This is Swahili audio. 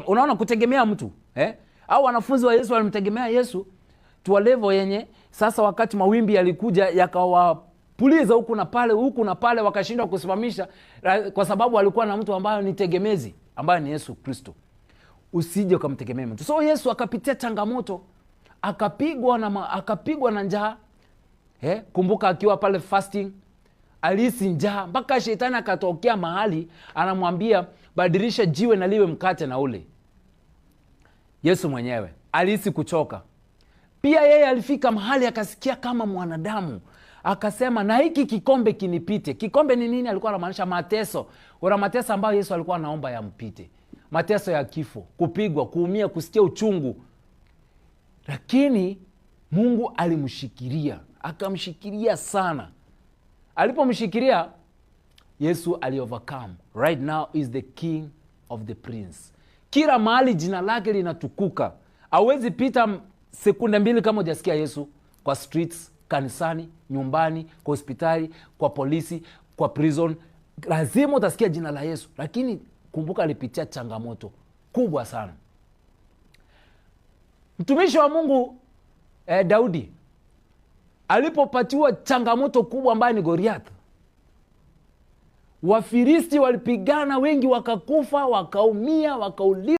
Unaona, kutegemea mtu au wanafunzi wa Yesu walimtegemea Yesu tu level yenye sasa, wakati mawimbi yalikuja yakawapuliza huku na pale wakashindwa kusimamisha, kwa sababu walikuwa na mtu ambaye ni tegemezi, ambaye ni Yesu Kristo. Usije ukamtegemea mtu. So Yesu akapitia changamoto, akapigwa na njaa. Kumbuka akiwa pale fasting alihisi njaa, mpaka shetani akatokea mahali anamwambia badilisha jiwe na liwe mkate na ule. Yesu mwenyewe alihisi kuchoka. Pia yeye alifika mahali akasikia kama mwanadamu, akasema na hiki kikombe kinipite. Kikombe ni nini? Alikuwa anamaanisha mateso. Kuna mateso ambayo Yesu alikuwa anaomba yampite. Mateso ya kifo, kupigwa, kuumia, kusikia uchungu. Lakini Mungu alimshikilia, akamshikilia sana. Alipomshikilia, Yesu aliovercome. Right now is the king of the prince. Kila mahali jina lake linatukuka. Hauwezi pita sekunde mbili kama hujasikia Yesu, kwa streets, kanisani, nyumbani, kwa hospitali, kwa polisi, kwa prison. Lazima utasikia jina la Yesu. Lakini kumbuka alipitia changamoto kubwa sana. Mtumishi wa Mungu Daudi alipopatiwa changamoto kubwa ambayo ni Goliath, Wafilisti walipigana, wengi wakakufa, wakaumia, wakauliwa.